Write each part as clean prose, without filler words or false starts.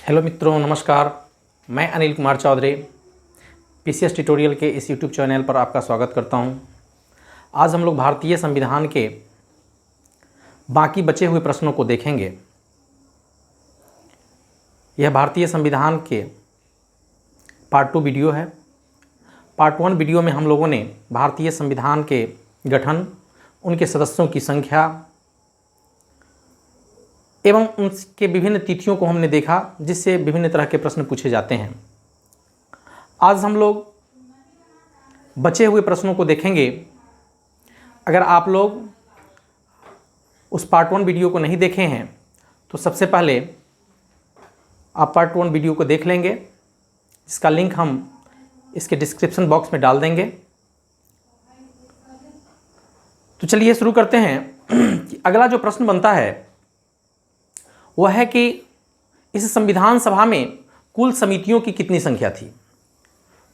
Hello मित्रों, नमस्कार। मैं अनिल कुमार चौधरी पीसीएस ट्यूटोरियल के इस यूट्यूब चैनल पर आपका स्वागत करता हूं। आज हम लोग भारतीय संविधान के बाकी बचे हुए प्रश्नों को देखेंगे। यह भारतीय संविधान के पार्ट 2 वीडियो है। पार्ट 1 वीडियो में हम लोगों ने भारतीय संविधान के गठन, उनके सदस्यों की संख्या एवं उनके विभिन्न तिथियों को हमने देखा, जिससे विभिन्न तरह के प्रश्न पूछे जाते हैं। आज हम लोग बचे हुए प्रश्नों को देखेंगे। अगर आप लोग उस पार्ट 1 वीडियो को नहीं देखे हैं तो सबसे पहले आप पार्ट 1 वीडियो को देख लेंगे, जिसका लिंक हम इसके डिस्क्रिप्शन बॉक्स में डाल देंगे। तो चलिए शुरू करते हैं कि अगला जो प्रश्न बनता है वह है कि इस संविधान सभा में कुल समितियों की कितनी संख्या थी।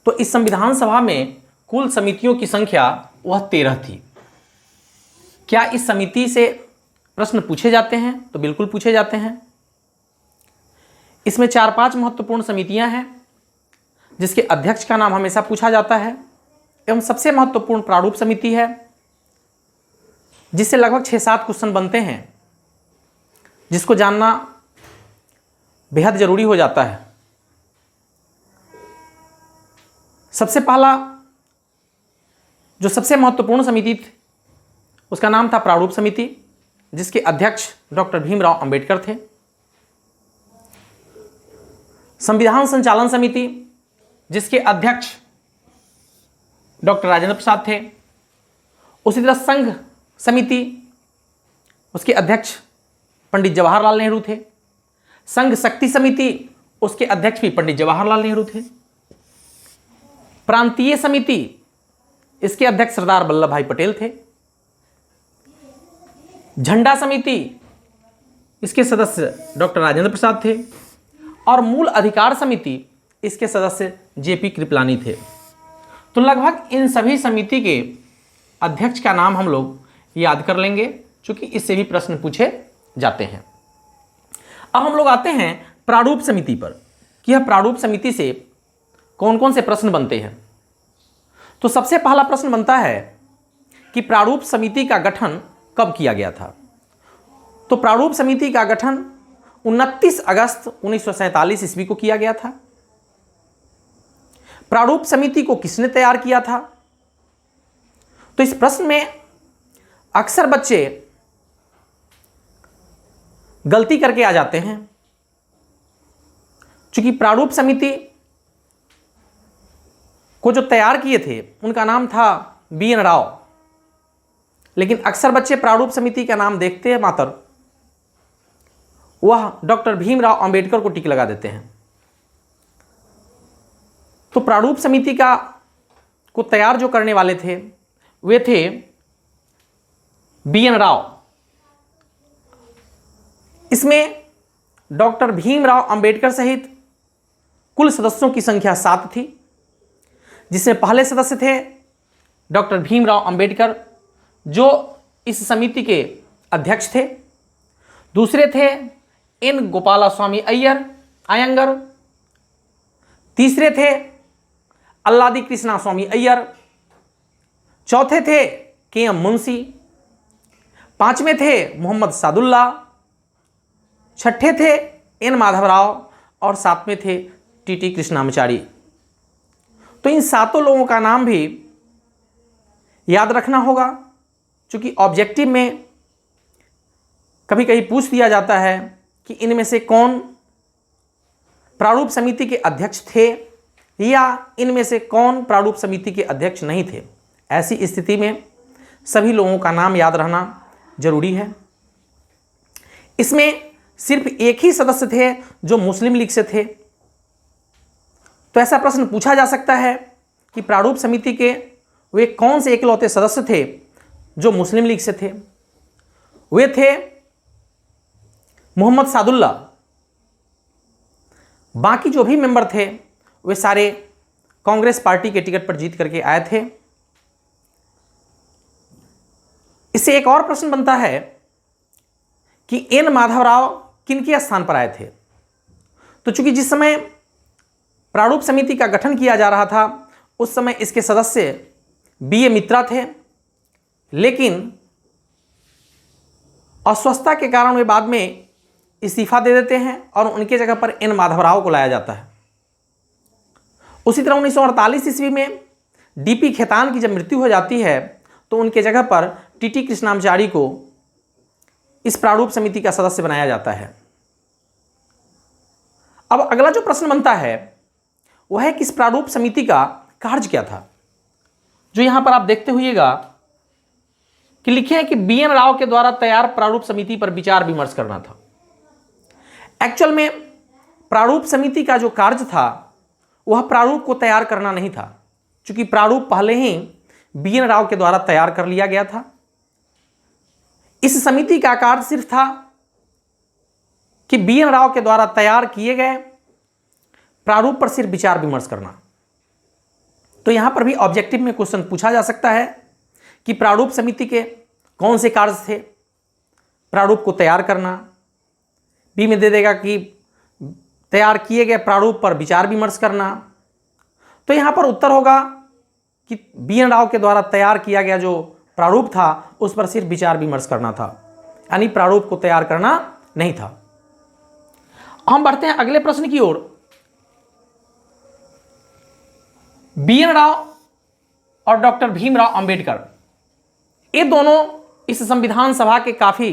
तो इस संविधान सभा में कुल समितियों की संख्या वह 13 थी। क्या इस समिति से प्रश्न पूछे जाते हैं? तो बिल्कुल पूछे जाते हैं। इसमें 4-5 महत्वपूर्ण समितियां हैं, जिसके अध्यक्ष का नाम हमेशा पूछा जाता है, एवं सबसे महत्वपूर्ण प्रारूप समिति है, जिससे लगभग 6-7 क्वेश्चन बनते हैं, जिसको जानना बेहद जरूरी हो जाता है। सबसे पहला जो सबसे महत्वपूर्ण समिति थी उसका नाम था प्रारूप समिति, जिसके अध्यक्ष डॉक्टर भीमराव अंबेडकर थे। संविधान संचालन समिति, जिसके अध्यक्ष डॉक्टर राजेंद्र प्रसाद थे। उसी तरह संघ समिति, उसके अध्यक्ष पंडित जवाहरलाल नेहरू थे। संघ शक्ति समिति, उसके अध्यक्ष भी पंडित जवाहरलाल नेहरू थे। प्रांतीय समिति, इसके अध्यक्ष सरदार वल्लभ भाई पटेल थे। झंडा समिति, इसके सदस्य डॉक्टर राजेंद्र प्रसाद थे। और मूल अधिकार समिति, इसके सदस्य जेपी कृपलानी थे। तो लगभग इन सभी समिति के अध्यक्ष का नाम हम लोग याद कर लेंगे, क्योंकि इससे भी प्रश्न पूछे जाते हैं। अब हम लोग आते हैं प्रारूप समिति पर कि यह प्रारूप समिति से कौन कौन से प्रश्न बनते हैं। तो सबसे पहला प्रश्न बनता है कि प्रारूप समिति का गठन कब किया गया था। तो प्रारूप समिति का गठन 29 अगस्त 1947 ईस्वी को किया गया था। प्रारूप समिति को किसने तैयार किया था? तो इस प्रश्न में अक्सर बच्चे गलती करके आ जाते हैं, क्योंकि प्रारूप समिति को जो तैयार किए थे उनका नाम था BN राव, लेकिन अक्सर बच्चे प्रारूप समिति का नाम देखते हैं मात्र वह डॉक्टर भीमराव अंबेडकर को टिक लगा देते हैं। तो प्रारूप समिति को तैयार जो करने वाले थे वे थे BN राव। इसमें डॉक्टर भीमराव अंबेडकर सहित कुल सदस्यों की संख्या 7 थी, जिसमें पहले सदस्य थे डॉक्टर भीमराव अंबेडकर, जो इस समिति के अध्यक्ष थे। दूसरे थे N गोपालास्वामी अयंगर। तीसरे थे अल्लादी कृष्णा स्वामी अय्यर। चौथे थे KM मुंशी। पांचवें थे मोहम्मद सादुल्ला। छठे थे N माधवराव और सातवें थे TT कृष्णामाचारी। तो इन सातों लोगों का नाम भी याद रखना होगा, क्योंकि ऑब्जेक्टिव में कभी कभी पूछ दिया जाता है कि इनमें से कौन प्रारूप समिति के अध्यक्ष थे या इनमें से कौन प्रारूप समिति के अध्यक्ष नहीं थे। ऐसी स्थिति में सभी लोगों का नाम याद रहना जरूरी है। इसमें सिर्फ एक ही सदस्य थे जो मुस्लिम लीग से थे। तो ऐसा प्रश्न पूछा जा सकता है कि प्रारूप समिति के वे कौन से इकलौते सदस्य थे जो मुस्लिम लीग से थे। वे थे मोहम्मद सादुल्ला। बाकी जो भी मेंबर थे वे सारे कांग्रेस पार्टी के टिकट पर जीत करके आए थे। इससे एक और प्रश्न बनता है कि N माधवराव किनके स्थान पर आए थे। तो चूंकि जिस समय प्रारूप समिति का गठन किया जा रहा था उस समय इसके सदस्य बी.ए. मित्रा थे, लेकिन अस्वस्थता के कारण वे बाद में इस्तीफा दे देते हैं और उनके जगह पर एन माधवराव को लाया जाता है। उसी तरह 1948 ईस्वी में डी.पी. खेतान की जब मृत्यु हो जाती है तो उनके जगह पर टी.टी. कृष्णाचारी को इस प्रारूप समिति का सदस्य बनाया जाता है। अब अगला जो प्रश्न बनता है वह है कि इस प्रारूप समिति का कार्य क्या था। जो यहां पर आप देखते हुइएगा कि लिखे हैं कि बी.एन. राव के द्वारा तैयार प्रारूप समिति पर विचार विमर्श करना था। एक्चुअल में प्रारूप समिति का जो कार्य था वह प्रारूप को तैयार करना नहीं था, क्योंकि प्रारूप पहले ही बी.एन. राव के द्वारा तैयार कर लिया गया था। इस समिति का कार्य सिर्फ था कि बी.एन. राव के द्वारा तैयार किए गए प्रारूप पर सिर्फ विचार विमर्श करना। तो यहां पर भी ऑब्जेक्टिव में क्वेश्चन पूछा जा सकता है कि प्रारूप समिति के कौन से कार्य थे। प्रारूप को तैयार करना, बी में दे देगा कि तैयार किए गए प्रारूप पर विचार विमर्श करना। तो यहां पर उत्तर होगा कि बी.एन. राव के द्वारा तैयार किया गया जो प्रारूप था उस पर सिर्फ विचार विमर्श करना था, यानी प्रारूप को तैयार करना नहीं था। हम बढ़ते हैं अगले प्रश्न की ओर। बी.एन. राव और डॉक्टर भीमराव अंबेडकर, ये दोनों इस संविधान सभा के काफी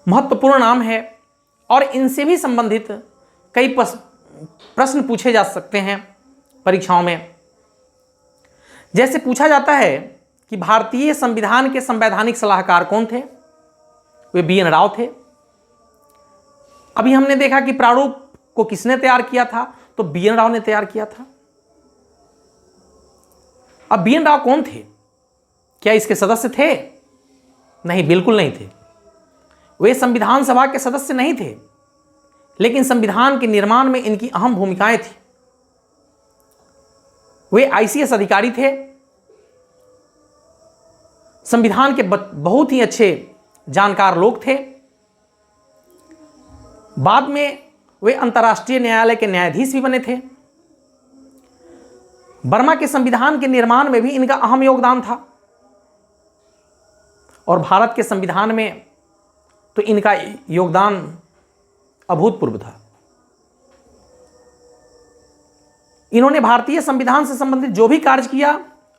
महत्वपूर्ण नाम है और इनसे भी संबंधित कई प्रश्न पूछे जा सकते हैं परीक्षाओं में। जैसे पूछा जाता है कि भारतीय संविधान के संवैधानिक सलाहकार कौन थे, वे बी.एन. राव थे। अभी हमने देखा कि प्रारूप को किसने तैयार किया था, तो बी.एन. राव ने तैयार किया था। अब बी.एन. राव कौन थे? क्या इसके सदस्य थे? नहीं, बिल्कुल नहीं थे। वे संविधान सभा के सदस्य नहीं थे, लेकिन संविधान के निर्माण में इनकी अहम भूमिकाएं थी। वे आईसीएस अधिकारी थे, संविधान के बहुत ही अच्छे जानकार लोग थे। बाद में वे अंतर्राष्ट्रीय न्यायालय के न्यायाधीश भी बने थे। बर्मा के संविधान के निर्माण में भी इनका अहम योगदान था और भारत के संविधान में तो इनका योगदान अभूतपूर्व था। इन्होंने भारतीय संविधान से संबंधित जो भी कार्य किया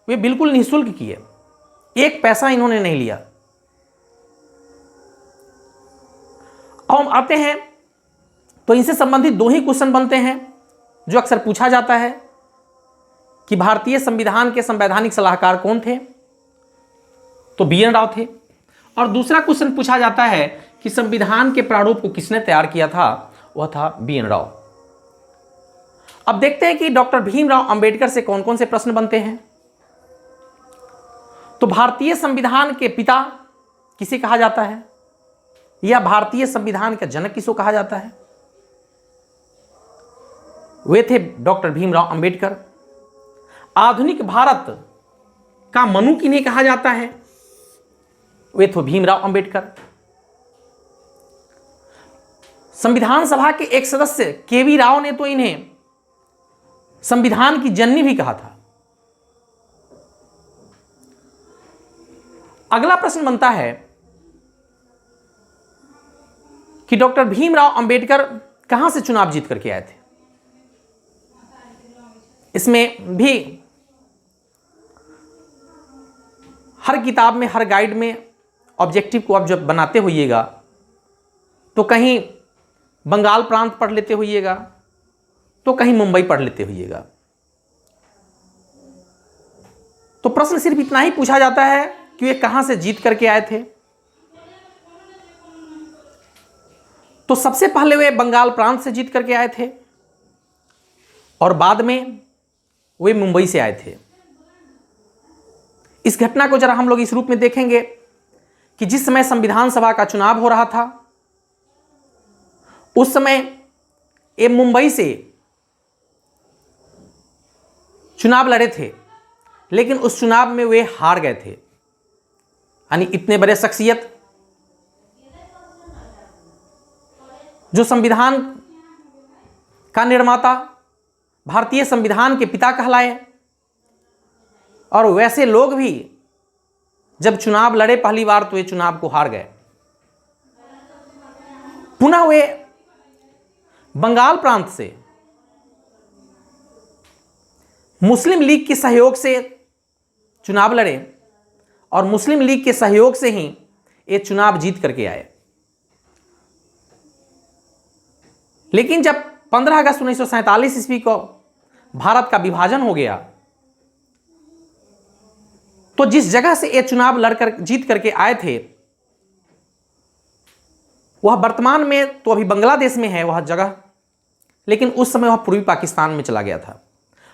वे बिल्कुल निःशुल्क किए, एक पैसा इन्होंने नहीं लिया। अब हम आते हैं तो इनसे संबंधित दो ही क्वेश्चन बनते हैं जो अक्सर पूछा जाता है कि भारतीय संविधान के संवैधानिक सलाहकार कौन थे, तो बी.एन. राव थे। और दूसरा क्वेश्चन पूछा जाता है कि संविधान के प्रारूप को किसने तैयार किया था, वह था बी.एन. राव। अब देखते हैं कि डॉक्टर भीमराव अंबेडकर से कौन कौन से प्रश्न बनते हैं। तो भारतीय संविधान के पिता किसे कहा जाता है, या भारतीय संविधान का जनक किसको कहा जाता है? वे थे डॉक्टर भीमराव अंबेडकर। आधुनिक भारत का मनु किन्हें कहा जाता है? वे थे भीमराव अंबेडकर। संविधान सभा के एक सदस्य के.वी. राव ने तो इन्हें संविधान की जननी भी कहा था। अगला प्रश्न बनता है कि डॉक्टर भीमराव अंबेडकर कहां से चुनाव जीत करके आए थे। इसमें भी हर किताब में, हर गाइड में ऑब्जेक्टिव को आप जब बनाते होइएगा तो कहीं बंगाल प्रांत पढ़ लेते होइएगा तो कहीं मुंबई पढ़ लेते होइएगा। तो प्रश्न सिर्फ इतना ही पूछा जाता है कि वे कहां से जीत करके आए थे। तो सबसे पहले वे बंगाल प्रांत से जीत करके आए थे और बाद में वे मुंबई से आए थे। इस घटना को जरा हम लोग इस रूप में देखेंगे कि जिस समय संविधान सभा का चुनाव हो रहा था उस समय ये मुंबई से चुनाव लड़े थे, लेकिन उस चुनाव में वे हार गए थे। यानी इतने बड़े शख्सियत जो संविधान का निर्माता, भारतीय संविधान के पिता कहलाए, और वैसे लोग भी जब चुनाव लड़े पहली बार तो ये चुनाव को हार गए। पुनः वे बंगाल प्रांत से मुस्लिम लीग के सहयोग से चुनाव लड़े और मुस्लिम लीग के सहयोग से ही ये चुनाव जीत करके आए। लेकिन जब 15 अगस्त 1947 ईस्वी को भारत का विभाजन हो गया तो जिस जगह से ये चुनाव लड़कर जीत करके आए थे वह वर्तमान में तो अभी बांग्लादेश में है वह जगह, लेकिन उस समय वह पूर्वी पाकिस्तान में चला गया था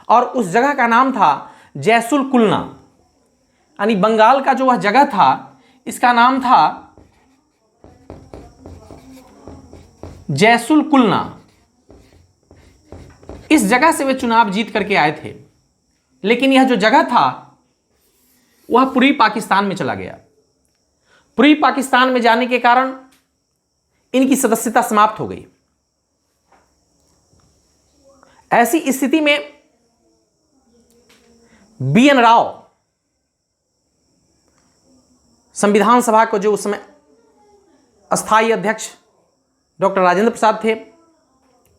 और उस जगह का नाम था जैसुल कुलना, यानी बंगाल का जो वह जगह था इसका नाम था जैसुल कुलना। इस जगह से वे चुनाव जीत करके आए थे, लेकिन यह जो जगह था वह पूर्वी पाकिस्तान में चला गया। पूर्वी पाकिस्तान में जाने के कारण इनकी सदस्यता समाप्त हो गई। ऐसी स्थिति में BN राव संविधान सभा को जो उस समय अस्थायी अध्यक्ष डॉक्टर राजेंद्र प्रसाद थे,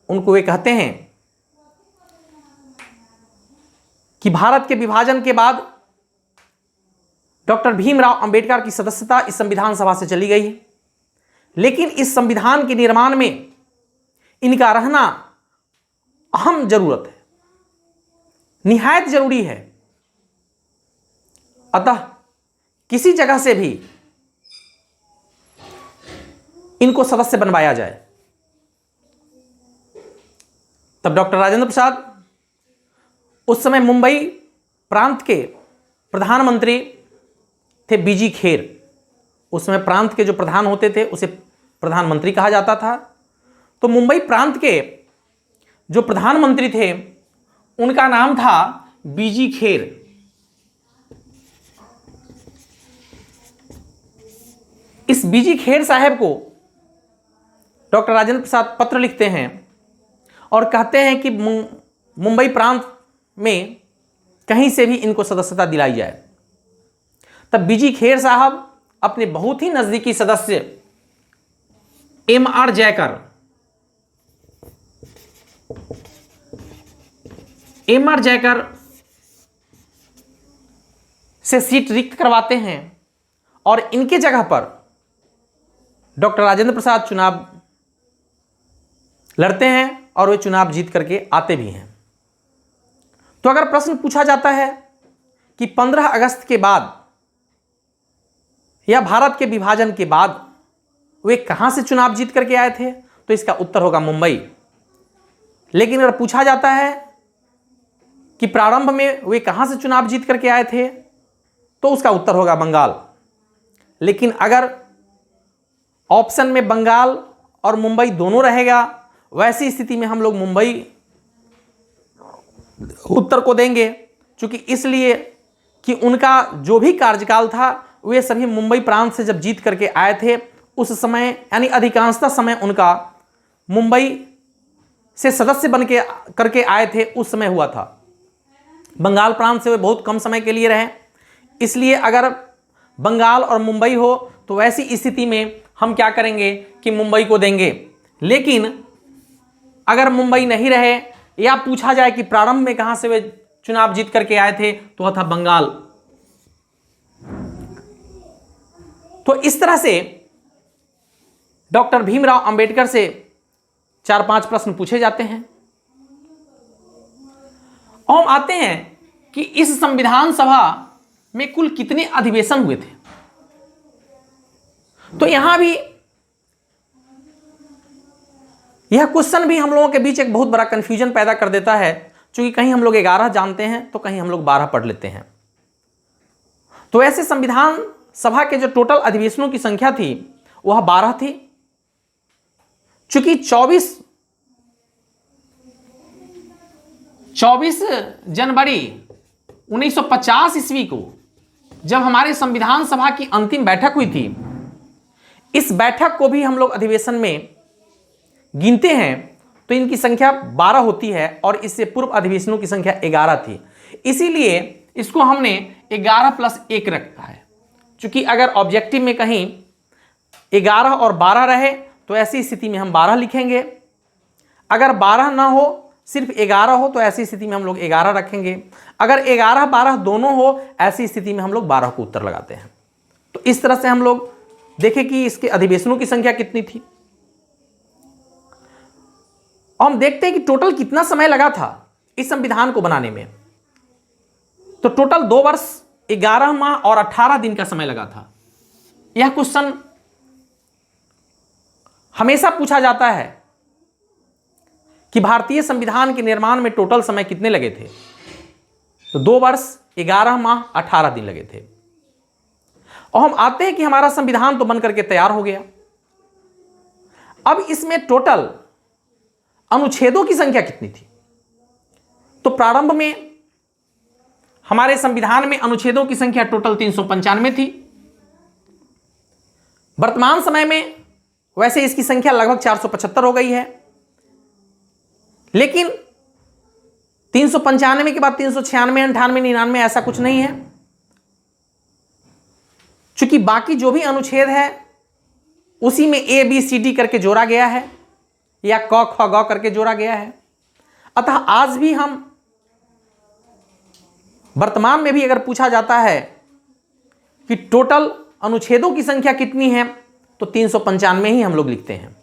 उनको वे कहते हैं कि भारत के विभाजन के बाद डॉक्टर भीमराव अंबेडकर की सदस्यता इस संविधान सभा से चली गई, लेकिन इस संविधान के निर्माण में इनका रहना अहम जरूरत है, निहायत जरूरी है। अतः किसी जगह से भी इनको सदस्य बनवाया जाए। तब डॉक्टर राजेंद्र प्रसाद उस समय मुंबई प्रांत के प्रधानमंत्री थे BG खेर। उस समय प्रांत के जो प्रधान होते थे उसे प्रधानमंत्री कहा जाता था। तो मुंबई प्रांत के जो प्रधानमंत्री थे उनका नाम था BG खेर। इस BG खेर साहब को डॉक्टर राजेंद्र प्रसाद पत्र लिखते हैं और कहते हैं कि मुंबई प्रांत में कहीं से भी इनको सदस्यता दिलाई जाए। तब BG खेर साहब अपने बहुत ही नजदीकी सदस्य MR जयकर से सीट रिक्त करवाते हैं और इनके जगह पर डॉक्टर राजेंद्र प्रसाद चुनाव लड़ते हैं और वे चुनाव जीत करके आते भी हैं। तो अगर प्रश्न पूछा जाता है कि 15 अगस्त के बाद या भारत के विभाजन के बाद वे कहां से चुनाव जीत करके आए थे, तो इसका उत्तर होगा मुंबई। लेकिन अगर पूछा जाता है कि प्रारंभ में वे कहां से चुनाव जीत करके आए थे, तो उसका उत्तर होगा बंगाल। लेकिन अगर ऑप्शन में बंगाल और मुंबई दोनों रहेगा, वैसी स्थिति में हम लोग मुंबई उत्तर को देंगे, क्योंकि इसलिए कि उनका जो भी कार्यकाल था वे सभी मुंबई प्रांत से जब जीत करके आए थे उस समय, यानी अधिकांशतः समय उनका मुंबई से सदस्य बन के करके आए थे उस समय हुआ था। बंगाल प्रांत से वे बहुत कम समय के लिए रहे। इसलिए अगर बंगाल और मुंबई हो तो वैसी स्थिति में हम क्या करेंगे कि मुंबई को देंगे। लेकिन अगर मुंबई नहीं रहे या पूछा जाए कि प्रारंभ में कहां से वे चुनाव जीत करके आए थे, तो वह था बंगाल। तो इस तरह से डॉक्टर भीमराव अंबेडकर से 4-5 प्रश्न पूछे जाते हैं। और हम आते हैं कि इस संविधान सभा में कुल कितने अधिवेशन हुए थे। तो यहां भी यह क्वेश्चन भी हम लोगों के बीच एक बहुत बड़ा कंफ्यूजन पैदा कर देता है, क्योंकि कहीं हम लोग 11 जानते हैं तो कहीं हम लोग 12 पढ़ लेते हैं। तो ऐसे संविधान सभा के जो टोटल अधिवेशनों की संख्या थी वह 12 थी। चूंकि 24 जनवरी 1950 ईस्वी को जब हमारे संविधान सभा की अंतिम बैठक हुई थी, इस बैठक को भी हम लोग अधिवेशन में गिनते हैं तो इनकी संख्या 12 होती है और इससे पूर्व अधिवेशनों की संख्या 11 थी। इसीलिए इसको हमने 11 + 1 रखा है। क्योंकि अगर ऑब्जेक्टिव में कहीं 11 और 12 रहे तो ऐसी स्थिति में हम 12 लिखेंगे, अगर 12 ना हो सिर्फ 11 हो तो ऐसी स्थिति में हम लोग 11 रखेंगे, अगर 11 12 दोनों हो ऐसी स्थिति में हम लोग 12 को उत्तर लगाते हैं। तो इस तरह से हम लोग देखें कि इसके अधिवेशनों की संख्या कितनी थी और हम देखते हैं कि टोटल कितना समय लगा था इस संविधान को बनाने में। तो टोटल 2 वर्ष 11 माह और 18 दिन का समय लगा था। यह क्वेश्चन हमेशा पूछा जाता है कि भारतीय संविधान के निर्माण में टोटल समय कितने लगे थे। तो 2 वर्ष 11 माह 18 दिन लगे थे। और हम आते हैं कि हमारा संविधान तो बनकर के तैयार हो गया। अब इसमें टोटल अनुच्छेदों की संख्या कितनी थी। तो प्रारंभ में हमारे संविधान में अनुच्छेदों की संख्या टोटल 395 थी। वर्तमान समय में वैसे इसकी संख्या लगभग 475 हो गई है, लेकिन 395 के बाद 396, 98, 99 ऐसा कुछ नहीं है। चूंकि बाकी जो भी अनुच्छेद है उसी में A B C D करके जोड़ा गया है या क ख ग करके जोड़ा गया है। अतः आज भी हम वर्तमान में भी अगर पूछा जाता है कि टोटल अनुच्छेदों की संख्या कितनी है तो 395 ही हम लोग लिखते हैं।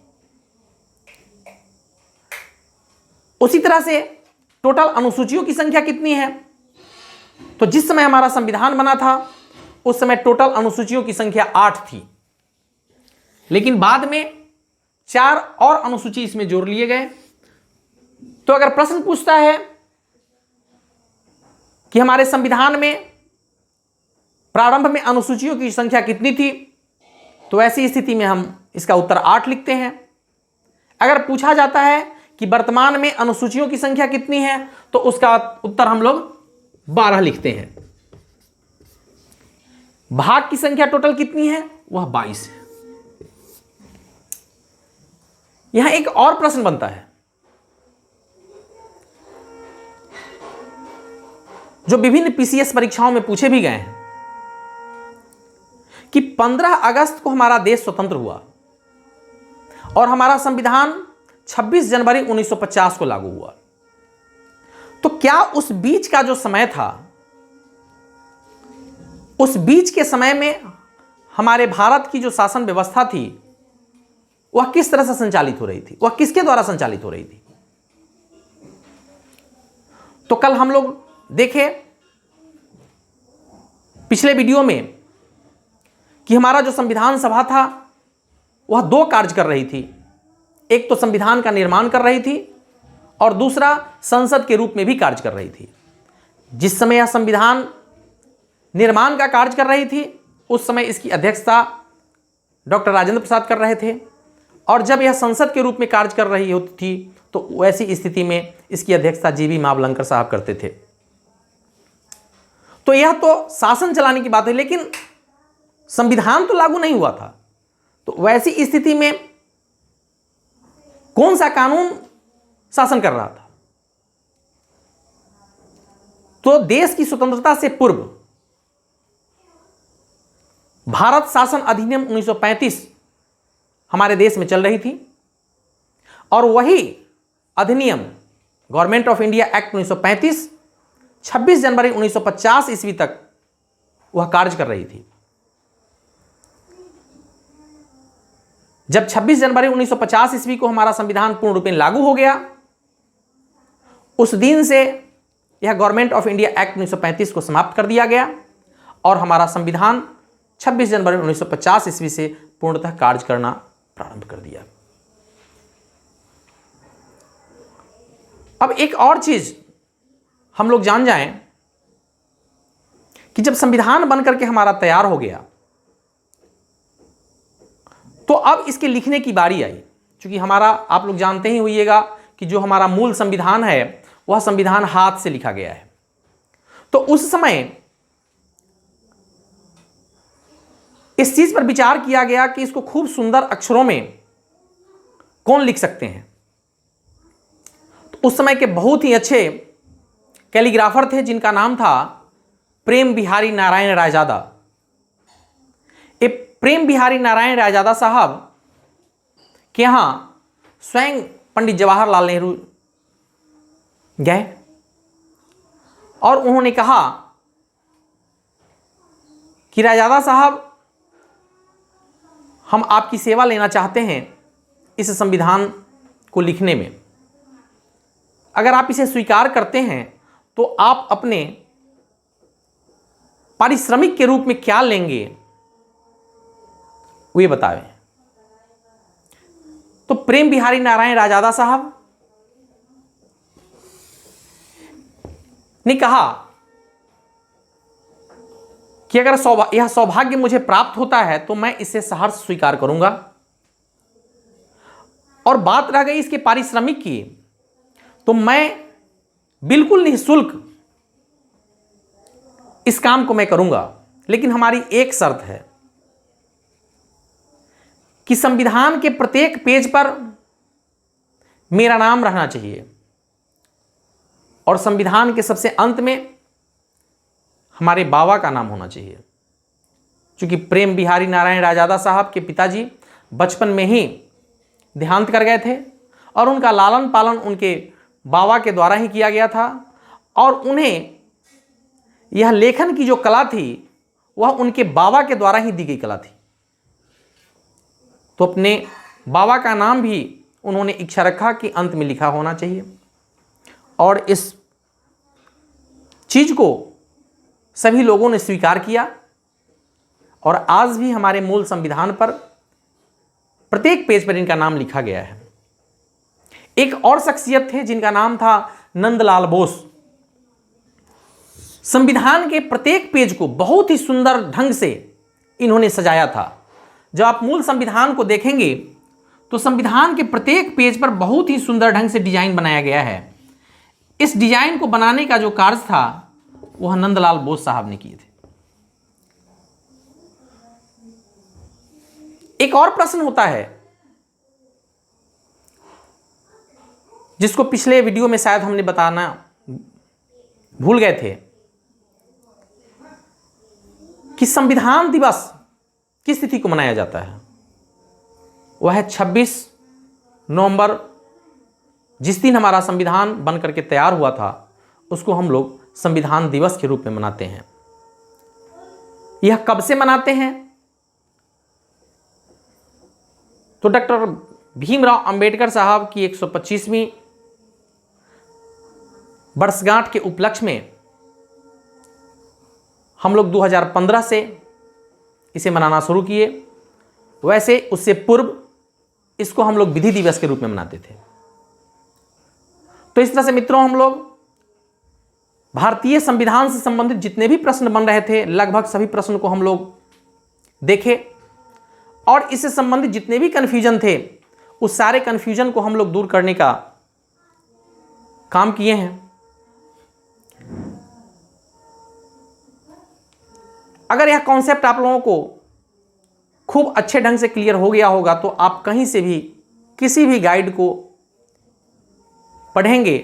उसी तरह से टोटल अनुसूचियों की संख्या कितनी है। तो जिस समय हमारा संविधान बना था उस समय टोटल अनुसूचियों की संख्या 8 थी, लेकिन बाद में 4 और अनुसूची इसमें जोड़ लिए गए। तो अगर प्रश्न पूछता है कि हमारे संविधान में प्रारंभ में अनुसूचियों की संख्या कितनी थी, तो ऐसी स्थिति में हम इसका उत्तर 8 लिखते हैं। अगर पूछा जाता है कि वर्तमान में अनुसूचियों की संख्या कितनी है तो उसका उत्तर हम लोग 12 लिखते हैं। भाग की संख्या टोटल कितनी है, वह 22 है। यहां एक और प्रश्न बनता है जो विभिन्न पीसीएस परीक्षाओं में पूछे भी गए हैं कि 15 अगस्त को हमारा देश स्वतंत्र हुआ और हमारा संविधान 26 जनवरी 1950 को लागू हुआ। तो क्या उस बीच का जो समय था, उस बीच के समय में हमारे भारत की जो शासन व्यवस्था थी वह किस तरह से संचालित हो रही थी, वह किसके द्वारा संचालित हो रही थी। तो कल हम लोग देखे पिछले वीडियो में कि हमारा जो संविधान सभा था वह 2 कार्य कर रही थी। एक तो संविधान का निर्माण कर रही थी और दूसरा संसद के रूप में भी कार्य कर रही थी। जिस समय यह संविधान निर्माण का कार्य कर रही थी उस समय इसकी अध्यक्षता डॉक्टर राजेंद्र प्रसाद कर रहे थे, और जब यह संसद के रूप में कार्य कर रही होती थी तो वैसी स्थिति में इसकी अध्यक्षता जीवी मावलंकर साहब करते थे। तो यह तो शासन चलाने की बात है, लेकिन संविधान तो लागू नहीं हुआ था। तो वैसी स्थिति में कौन सा कानून शासन कर रहा था। तो देश की स्वतंत्रता से पूर्व भारत शासन अधिनियम 1935 हमारे देश में चल रही थी और वही अधिनियम गवर्नमेंट ऑफ इंडिया एक्ट 1935 26 जनवरी 1950 ईस्वी तक वह कार्य कर रही थी। जब 26 जनवरी 1950 ईस्वी को हमारा संविधान पूर्ण रूप में लागू हो गया, उस दिन से यह गवर्नमेंट ऑफ इंडिया एक्ट 1935 को समाप्त कर दिया गया और हमारा संविधान 26 जनवरी 1950 ईस्वी से पूर्णतः कार्य करना प्रारंभ कर दिया। अब एक और चीज हम लोग जान जाएं कि जब संविधान बनकर के हमारा तैयार हो गया तो अब इसके लिखने की बारी आई। क्योंकि हमारा आप लोग जानते ही होइएगा कि जो हमारा मूल संविधान है वह संविधान हाथ से लिखा गया है। तो उस समय इस चीज पर विचार किया गया कि इसको खूब सुंदर अक्षरों में कौन लिख सकते हैं? तो उस समय के बहुत ही अच्छे कैलीग्राफर थे जिनका नाम था प्रेम बिहारी नारायण रायजादा। ये प्रेम बिहारी नारायण रायजादा साहब के यहाँ स्वयं पंडित जवाहरलाल नेहरू गए और उन्होंने कहा कि रायजादा साहब, हम आपकी सेवा लेना चाहते हैं इस संविधान को लिखने में। अगर आप इसे स्वीकार करते हैं तो आप अपने पारिश्रमिक के रूप में क्या लेंगे, वो ये बताएं। तो प्रेम बिहारी नारायण रायजादा साहब ने कहा कि अगर यह सौभाग्य मुझे प्राप्त होता है तो मैं इसे सहर्ष स्वीकार करूंगा। और बात रह गई इसके पारिश्रमिक की, तो मैं बिल्कुल निःशुल्क इस काम को मैं करूंगा, लेकिन हमारी एक शर्त है कि संविधान के प्रत्येक पेज पर मेरा नाम रहना चाहिए और संविधान के सबसे अंत में हमारे बाबा का नाम होना चाहिए। क्योंकि प्रेम बिहारी नारायण रायजादा साहब के पिताजी बचपन में ही देहांत कर गए थे और उनका लालन पालन उनके बाबा के द्वारा ही किया गया था और उन्हें यह लेखन की जो कला थी वह उनके बाबा के द्वारा ही दी गई कला थी। तो अपने बाबा का नाम भी उन्होंने इच्छा रखा कि अंत में लिखा होना चाहिए और इस चीज को सभी लोगों ने स्वीकार किया और आज भी हमारे मूल संविधान पर प्रत्येक पेज पर इनका नाम लिखा गया है। एक और शख्सियत थे जिनका नाम था नंदलाल बोस। संविधान के प्रत्येक पेज को बहुत ही सुंदर ढंग से इन्होंने सजाया था। जब आप मूल संविधान को देखेंगे तो संविधान के प्रत्येक पेज पर बहुत ही सुंदर ढंग से डिजाइन बनाया गया है। इस डिजाइन को बनाने का जो कार्य था वह नंदलाल बोस साहब ने किए थे। एक और प्रश्न होता है जिसको पिछले वीडियो में शायद हमने बताना भूल गए थे कि संविधान दिवस किस तिथि को मनाया जाता है। वह है 26 नवंबर। जिस दिन हमारा संविधान बन करके तैयार हुआ था उसको हम लोग संविधान दिवस के रूप में मनाते हैं। यह कब से मनाते हैं? तो डॉक्टर भीमराव अंबेडकर साहब की 125वीं वर्षगांठ के उपलक्ष्य में हम लोग 2015 से इसे मनाना शुरू किए। वैसे उससे पूर्व इसको हम लोग विधि दिवस के रूप में मनाते थे। तो इस तरह से मित्रों हम लोग भारतीय संविधान से संबंधित जितने भी प्रश्न बन रहे थे लगभग सभी प्रश्न को हम लोग देखे और इससे संबंधित जितने भी कन्फ्यूजन थे उस सारे कन्फ्यूजन को हम लोग दूर करने का काम किए हैं। अगर यह कॉन्सेप्ट आप लोगों को खूब अच्छे ढंग से क्लियर हो गया होगा तो आप कहीं से भी किसी भी गाइड को पढ़ेंगे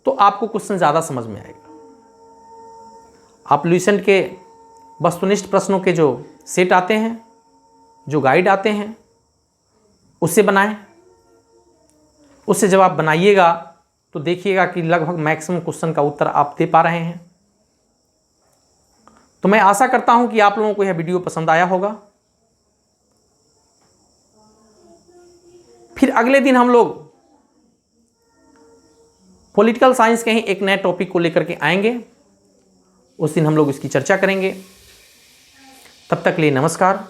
तो आपको क्वेश्चन ज़्यादा समझ में आएगा। आप लुसेंट के वस्तुनिष्ठ प्रश्नों के जो सेट आते हैं, जो गाइड आते हैं, उससे बनाएं। उससे जब आप बनाइएगा तो देखिएगा कि लगभग मैक्सिमम क्वेश्चन का उत्तर आप दे पा रहे हैं। तो मैं आशा करता हूं कि आप लोगों को यह वीडियो पसंद आया होगा। फिर अगले दिन हम लोग पॉलिटिकल साइंस के ही एक नए टॉपिक को लेकर के आएंगे। उस दिन हम लोग इसकी चर्चा करेंगे। तब तक के लिए नमस्कार।